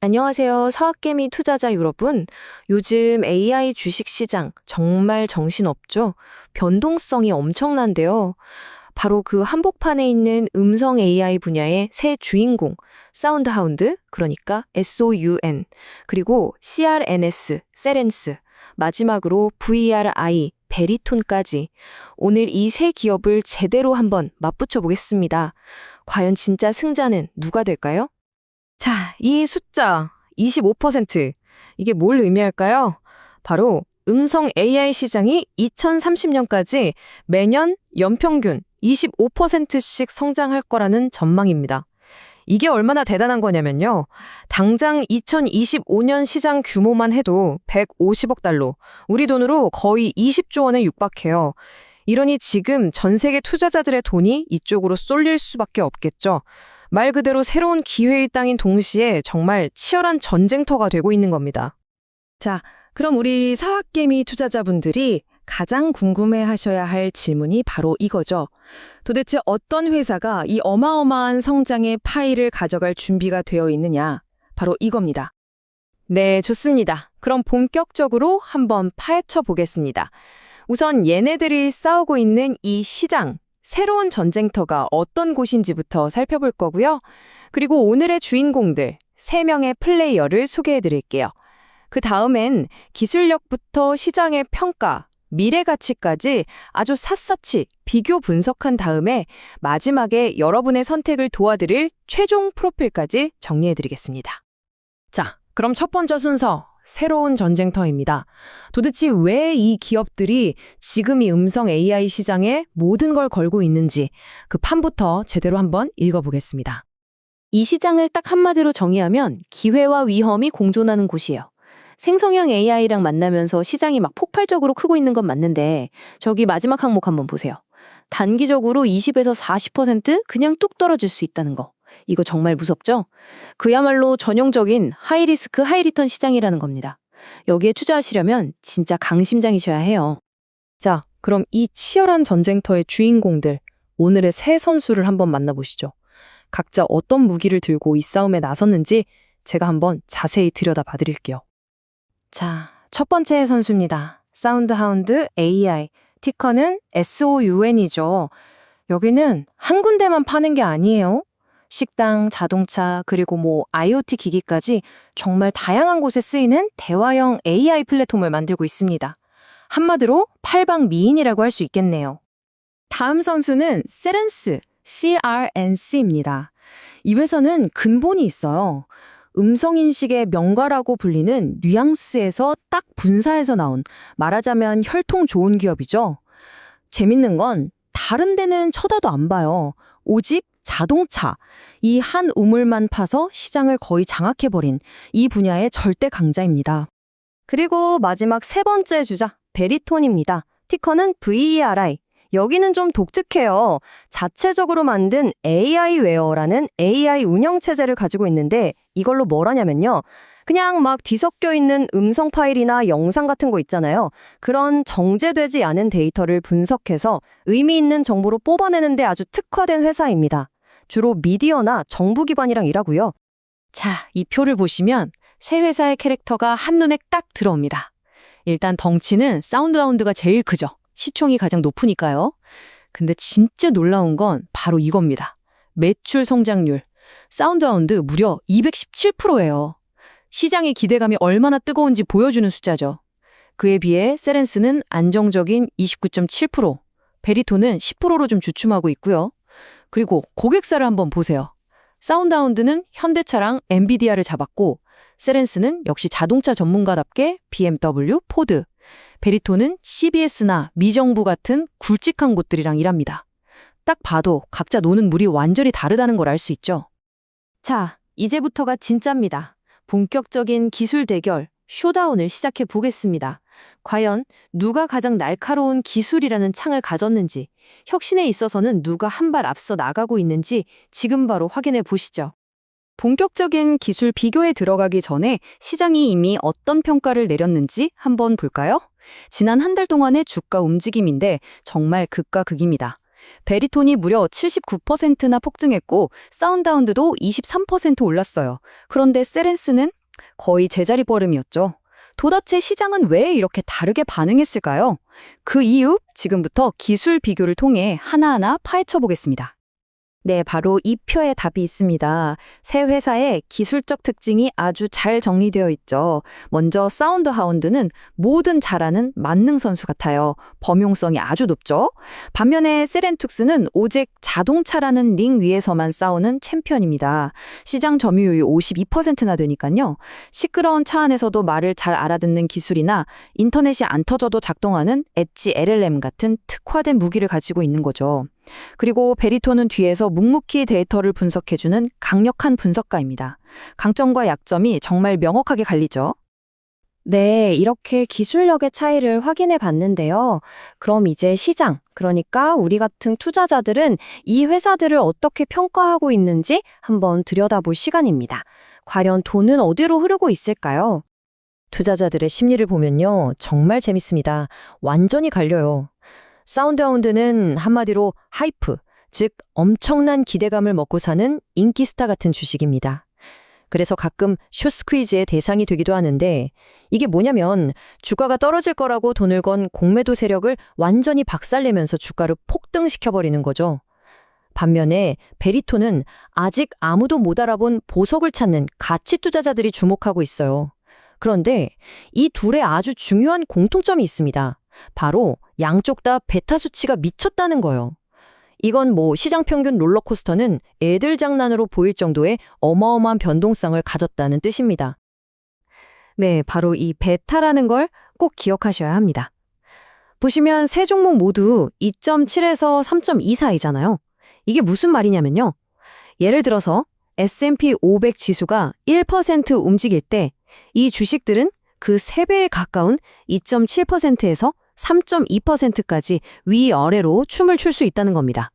안녕하세요. 서학개미 투자자 여러분. 요즘 AI 주식시장 정말 정신없죠? 변동성이 엄청난데요. 바로 그 한복판에 있는 음성 AI 분야의 새 주인공, 사운드하운드, 그러니까 SOUN, 그리고 CRNS, 세렌스, 마지막으로 VRI, 베리톤까지 오늘 이 세 기업을 제대로 한번 맞붙여 보겠습니다. 과연 진짜 승자는 누가 될까요? 자, 이 숫자 25%. 이게 뭘 의미할까요? 바로 음성 AI 시장이 2030년까지 매년 연평균 25%씩 성장할 거라는 전망입니다. 이게 얼마나 대단한 거냐면요. 당장 2025년 시장 규모만 해도 150억 달러, 우리 돈으로 거의 20조 원에 육박해요. 이러니 지금 전 세계 투자자들의 돈이 이쪽으로 쏠릴 수밖에 없겠죠. 말 그대로 새로운 기회의 땅인 동시에 정말 치열한 전쟁터가 되고 있는 겁니다. 자, 그럼 우리 사학개미 투자자분들이 가장 궁금해 하셔야 할 질문이 바로 이거죠. 도대체 어떤 회사가 이 어마어마한 성장의 파이를 가져갈 준비가 되어 있느냐? 바로 이겁니다. 네, 좋습니다. 그럼 본격적으로 한번 파헤쳐 보겠습니다. 우선 얘네들이 싸우고 있는 이 시장, 새로운 전쟁터가 어떤 곳인지부터 살펴볼 거고요. 그리고 오늘의 주인공들, 3명의 플레이어를 소개해 드릴게요. 그 다음엔 기술력부터 시장의 평가, 미래 가치까지 아주 샅샅이 비교 분석한 다음에 마지막에 여러분의 선택을 도와드릴 최종 프로필까지 정리해 드리겠습니다. 자, 그럼 첫 번째 순서, 새로운 전쟁터입니다. 도대체 왜 이 기업들이 지금 이 음성 AI 시장에 모든 걸 걸고 있는지 그 판부터 제대로 한번 읽어보겠습니다. 이 시장을 딱 한마디로 정의하면 기회와 위험이 공존하는 곳이에요. 생성형 AI랑 만나면서 시장이 막 폭발적으로 크고 있는 건 맞는데 저기 마지막 항목 한번 보세요. 단기적으로 20에서 40% 그냥 뚝 떨어질 수 있다는 거. 이거 정말 무섭죠? 그야말로 전형적인 하이리스크 하이리턴 시장이라는 겁니다. 여기에 투자하시려면 진짜 강심장이셔야 해요. 자, 그럼 이 치열한 전쟁터의 주인공들, 오늘의 세 선수를 한번 만나보시죠. 각자 어떤 무기를 들고 이 싸움에 나섰는지 제가 한번 자세히 들여다봐 드릴게요. 자, 첫 번째 선수입니다. 사운드하운드 AI, 티커는 SOUN이죠. 여기는 한 군데만 파는 게 아니에요. 식당, 자동차, 그리고 IoT 기기까지 정말 다양한 곳에 쓰이는 대화형 AI 플랫폼을 만들고 있습니다. 한마디로 팔방미인이라고 할 수 있겠네요. 다음 선수는 세렌스, CRNC입니다. 이 회사는 근본이 있어요. 음성인식의 명가라고 불리는 뉘앙스에서 딱 분사해서 나온 말하자면 혈통 좋은 기업이죠. 재밌는 건 다른 데는 쳐다도 안 봐요. 오직 자동차, 이 한 우물만 파서 시장을 거의 장악해버린 이 분야의 절대 강자입니다. 그리고 마지막 세 번째 주자, 베리톤입니다. 티커는 VERI. 여기는 좀 독특해요. 자체적으로 만든 AI 웨어라는 AI 운영체제를 가지고 있는데 이걸로 뭘 하냐면요. 그냥 막 뒤섞여 있는 음성 파일이나 영상 같은 거 있잖아요. 그런 정제되지 않은 데이터를 분석해서 의미 있는 정보로 뽑아내는 데 아주 특화된 회사입니다. 주로 미디어나 정부 기반이랑 일하고요. 자, 이 표를 보시면 세 회사의 캐릭터가 한눈에 딱 들어옵니다. 일단 덩치는 사운드하운드가 제일 크죠. 시총이 가장 높으니까요. 근데 진짜 놀라운 건 바로 이겁니다. 매출 성장률. 사운드하운드 무려 217%예요. 시장의 기대감이 얼마나 뜨거운지 보여주는 숫자죠. 그에 비해 세렌스는 안정적인 29.7%, 베리톤은 10%로 좀 주춤하고 있고요. 그리고 고객사를 한번 보세요. 사운드하운드는 현대차랑 엔비디아를 잡았고 세렌스는 역시 자동차 전문가답게 BMW, 포드, 베리톤은 CBS나 미정부 같은 굵직한 곳들이랑 일합니다. 딱 봐도 각자 노는 물이 완전히 다르다는 걸 알 수 있죠. 자, 이제부터가 진짜입니다. 본격적인 기술 대결, 쇼다운을 시작해 보겠습니다. 과연 누가 가장 날카로운 기술이라는 창을 가졌는지, 혁신에 있어서는 누가 한 발 앞서 나가고 있는지 지금 바로 확인해 보시죠. 본격적인 기술 비교에 들어가기 전에 시장이 이미 어떤 평가를 내렸는지 한번 볼까요? 지난 한 달 동안의 주가 움직임인데 정말 극과 극입니다. 베리톤이 무려 79%나 폭증했고 사운드하운드도 23% 올랐어요. 그런데 세렌스는 거의 제자리 걸음이었죠. 도대체 시장은 왜 이렇게 다르게 반응했을까요? 그 이유 지금부터 기술 비교를 통해 하나하나 파헤쳐 보겠습니다. 네, 바로 이 표에 답이 있습니다. 세 회사의 기술적 특징이 아주 잘 정리되어 있죠. 먼저 사운드 하운드는 뭐든 잘하는 만능 선수 같아요. 범용성이 아주 높죠. 반면에 세렌투스는 오직 자동차라는 링 위에서만 싸우는 챔피언입니다. 시장 점유율이 52%나 되니까요. 시끄러운 차 안에서도 말을 잘 알아듣는 기술이나 인터넷이 안 터져도 작동하는 엣지 LLM 같은 특화된 무기를 가지고 있는 거죠. 그리고 베리톤은 뒤에서 묵묵히 데이터를 분석해주는 강력한 분석가입니다. 강점과 약점이 정말 명확하게 갈리죠. 네, 이렇게 기술력의 차이를 확인해 봤는데요. 그럼 이제 시장, 그러니까 우리 같은 투자자들은 이 회사들을 어떻게 평가하고 있는지 한번 들여다볼 시간입니다. 과연 돈은 어디로 흐르고 있을까요? 투자자들의 심리를 보면요, 정말 재밌습니다. 완전히 갈려요. 사운드하운드는 한마디로 하이프, 즉 엄청난 기대감을 먹고 사는 인기 스타 같은 주식입니다. 그래서 가끔 쇼스퀴즈의 대상이 되기도 하는데 이게 뭐냐면 주가가 떨어질 거라고 돈을 건 공매도 세력을 완전히 박살내면서 주가를 폭등시켜버리는 거죠. 반면에 베리톤은 아직 아무도 못 알아본 보석을 찾는 가치 투자자들이 주목하고 있어요. 그런데 이 둘의 아주 중요한 공통점이 있습니다. 바로 양쪽 다 베타 수치가 미쳤다는 거예요. 이건 뭐 시장 평균 롤러코스터는 애들 장난으로 보일 정도의 어마어마한 변동성을 가졌다는 뜻입니다. 네, 바로 이 베타라는 걸 꼭 기억하셔야 합니다. 보시면 세 종목 모두 2.7에서 3.2 사이잖아요. 이게 무슨 말이냐면요. 예를 들어서 S&P 500 지수가 1% 움직일 때 이 주식들은 그 3배에 가까운 2.7%에서 3.2%까지 위아래로 춤을 출 수 있다는 겁니다.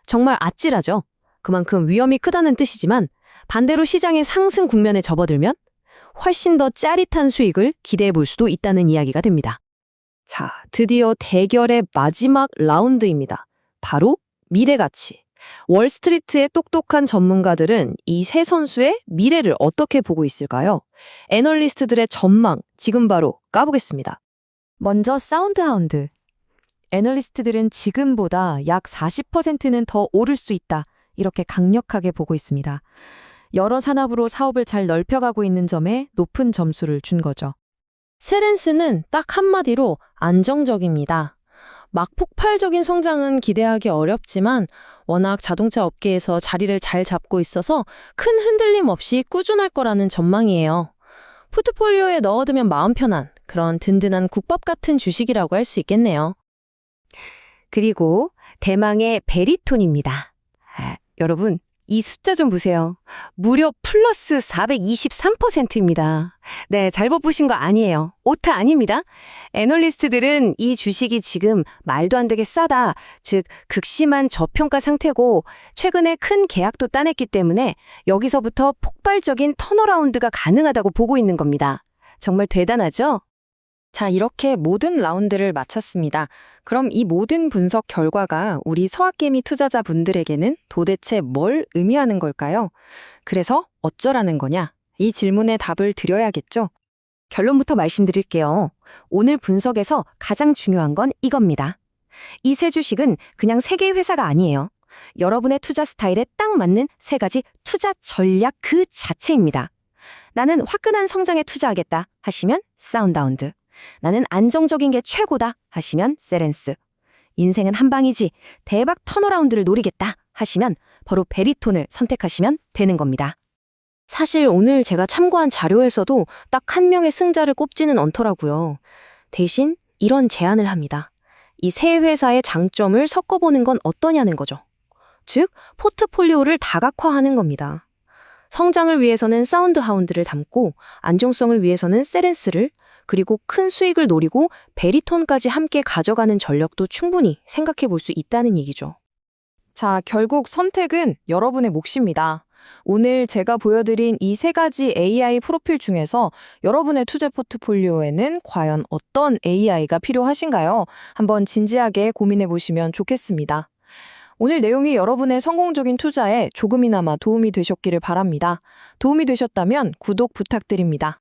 정말 아찔하죠? 그만큼 위험이 크다는 뜻이지만 반대로 시장의 상승 국면에 접어들면 훨씬 더 짜릿한 수익을 기대해 볼 수도 있다는 이야기가 됩니다. 자, 드디어 대결의 마지막 라운드입니다. 바로 미래가치. 월스트리트의 똑똑한 전문가들은 이 세 선수의 미래를 어떻게 보고 있을까요? 애널리스트들의 전망, 지금 바로 까보겠습니다. 먼저 사운드하운드. 애널리스트들은 지금보다 약 40%는 더 오를 수 있다. 이렇게 강력하게 보고 있습니다. 여러 산업으로 사업을 잘 넓혀가고 있는 점에 높은 점수를 준 거죠. 세렌스는 딱 한마디로 안정적입니다. 막 폭발적인 성장은 기대하기 어렵지만 워낙 자동차 업계에서 자리를 잘 잡고 있어서 큰 흔들림 없이 꾸준할 거라는 전망이에요. 포트폴리오에 넣어두면 마음 편한 그런 든든한 국밥 같은 주식이라고 할 수 있겠네요. 그리고 대망의 베리톤입니다. 여러분, 이 숫자 좀 보세요. 무려 플러스 423%입니다. 네, 잘못 보신 거 아니에요. 오타 아닙니다. 애널리스트들은 이 주식이 지금 말도 안 되게 싸다, 즉 극심한 저평가 상태고 최근에 큰 계약도 따냈기 때문에 여기서부터 폭발적인 턴어라운드가 가능하다고 보고 있는 겁니다. 정말 대단하죠? 자, 이렇게 모든 라운드를 마쳤습니다. 그럼 이 모든 분석 결과가 우리 서학개미 투자자분들에게는 도대체 뭘 의미하는 걸까요? 그래서 어쩌라는 거냐? 이 질문에 답을 드려야겠죠? 결론부터 말씀드릴게요. 오늘 분석에서 가장 중요한 건 이겁니다. 이 세 주식은 그냥 세 개의 회사가 아니에요. 여러분의 투자 스타일에 딱 맞는 세 가지 투자 전략 그 자체입니다. 나는 화끈한 성장에 투자하겠다 하시면 사운드하운드. 나는 안정적인 게 최고다 하시면 세렌스. 인생은 한 방이지 대박 턴어라운드를 노리겠다 하시면 바로 베리톤을 선택하시면 되는 겁니다. 사실 오늘 제가 참고한 자료에서도 딱 한 명의 승자를 꼽지는 않더라고요. 대신 이런 제안을 합니다. 이 세 회사의 장점을 섞어보는 건 어떠냐는 거죠. 즉, 포트폴리오를 다각화하는 겁니다. 성장을 위해서는 사운드하운드를 담고 안정성을 위해서는 세렌스를, 그리고 큰 수익을 노리고 베리톤까지 함께 가져가는 전략도 충분히 생각해 볼 수 있다는 얘기죠. 자, 결국 선택은 여러분의 몫입니다. 오늘 제가 보여드린 이 세 가지 AI 프로필 중에서 여러분의 투자 포트폴리오에는 과연 어떤 AI가 필요하신가요? 한번 진지하게 고민해 보시면 좋겠습니다. 오늘 내용이 여러분의 성공적인 투자에 조금이나마 도움이 되셨기를 바랍니다. 도움이 되셨다면 구독 부탁드립니다.